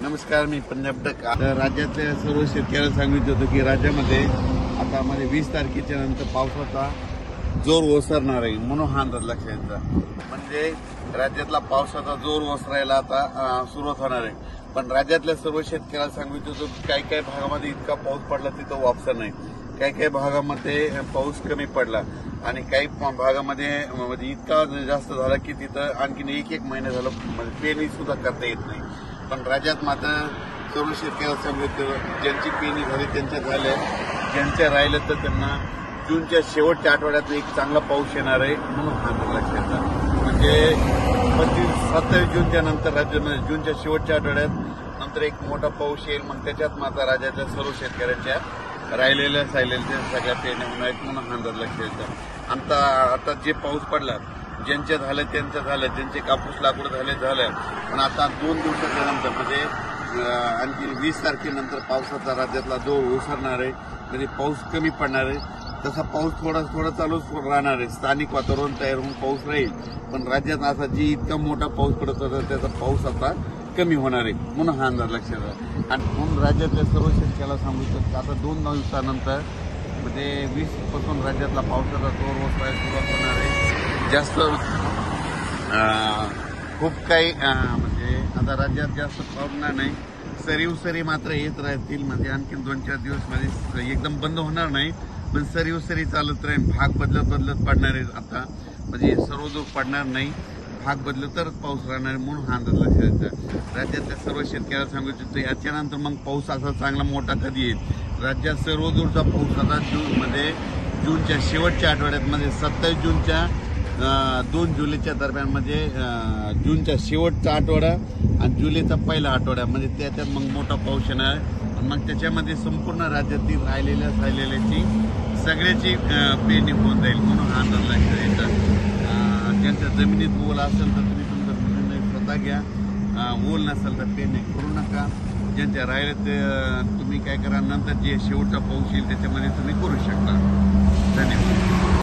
नमस्कार, मी पंजाब डक. राज्यातल्या सर्व शेतकऱ्यांना सांगितलं होतं की राज्यामध्ये आता 20 तारखेच्या नंतर पावसाचा जोर ओसरणार आहे, म्हणून हा अंदाज लक्षात घ्यायचा. म्हणजे राज्यातला पावसाचा जोर ओसरायला आता सुरुवात होणार आहे. पण राज्यातल्या सर्व शेतकऱ्यांना सांगितलं होतं की काही काही भागामध्ये इतका पाऊस पडला तिथं वापसा नाही, काही काही भागामध्ये पाऊस कमी पडला आणि काही भागामध्ये म्हणजे इतका जास्त झाला की तिथं आणखीन एक महिना झाला म्हणजे पेरणी सुद्धा करता येत नाही. पण राज्यात मात्र सर्व शेतकऱ्यांना सांगितलं ज्यांची पेरणी झाली त्यांच्या झाल्या, ज्यांच्या राहिलं तर त्यांना जूनच्या शेवटच्या आठवड्यात एक चांगला पाऊस येणार आहे, म्हणून हा लक्षात घ्यायचा. म्हणजे 27 जूनच्या नंतर राज्यामध्ये जूनच्या शेवटच्या आठवड्यात नंतर एक मोठा पाऊस येईल. मग त्याच्यात मात्र राज्याच्या सर्व शेतकऱ्यांच्या राहिलेल्या सगळ्या पेरण्या होणार म्हणून अंदाज लक्षात घ्यायचा. आता जे पाऊस पडला ज्यांच्या झालं त्यांचं झालं, ज्यांचे कापूस लाकूड झालं. पण आता 2 दिवसाच्या नंतर म्हणजे आणखी 20 तारखेनंतर पावसाचा राज्यातला जोर ओसरणार आहे. म्हणजे पाऊस कमी पडणार आहे. तसा पाऊस थोडा चालूच राहणार आहे. स्थानिक वातावरण तयार होऊन पाऊस राहील. पण राज्यात आता जी इतका मोठा पाऊस पडत होता त्याचा पाऊस आता कमी होणार आहे, म्हणून हा अंदाज लक्षात आहे. आणि म्हणून राज्यातल्या सर्व शेतकऱ्याला सांगू शकतो आता 2 दिवसानंतर म्हणजे 20 पासून राज्यातला पावसाचा जोर ओसरायला सुरुवात होणार आहे. जास्त खूप काही म्हणजे आता राज्यात जास्त पडणार नाही. सरी मात्र येत राहतील. म्हणजे आणखीन 2-4 दिवस मध्ये एकदम बंद होणार नाही, पण सरी चालत राहील. भाग बदलत पडणार आहे. आता म्हणजे सर्वदूर पडणार नाही, भाग बदलत तरच पाऊस राहणार आहे, म्हणून हा अंदाज लक्षात घ्यायचा. राज्यातल्या सर्व शेतकऱ्याला सांगू इच्छितो याच्यानंतर मग पाऊस असा चांगला मोठा कधी येईल. राज्यात सर्वदूरचा पाऊस आता जूनच्या शेवटच्या आठवड्यात म्हणजे 27 जूनच्या 2 जुलैच्या दरम्यान म्हणजे जूनचा शेवटचा आठवडा आणि जुलैचा पहिला आठवडा म्हणजे त्याच्यात मग मोठा पाऊस येणार आहे. मग त्याच्यामध्ये संपूर्ण राज्यातील राहिलेल्याची सगळ्याची पेरणी होऊन जाईल, म्हणून हा अंदाज लक्षात घ्यायचा. ज्यांच्या जमिनीत ओल असेल तर तुम्ही तुमचा निर्णय स्वतः घ्या. ओल नसेल तर पेरणी करू नका. ज्यांच्या राहिले ते तुम्ही काय करा, नंतर जे शेवटचा पाऊस येईल त्याच्यामध्ये तुम्ही करू शकता. धन्यवाद.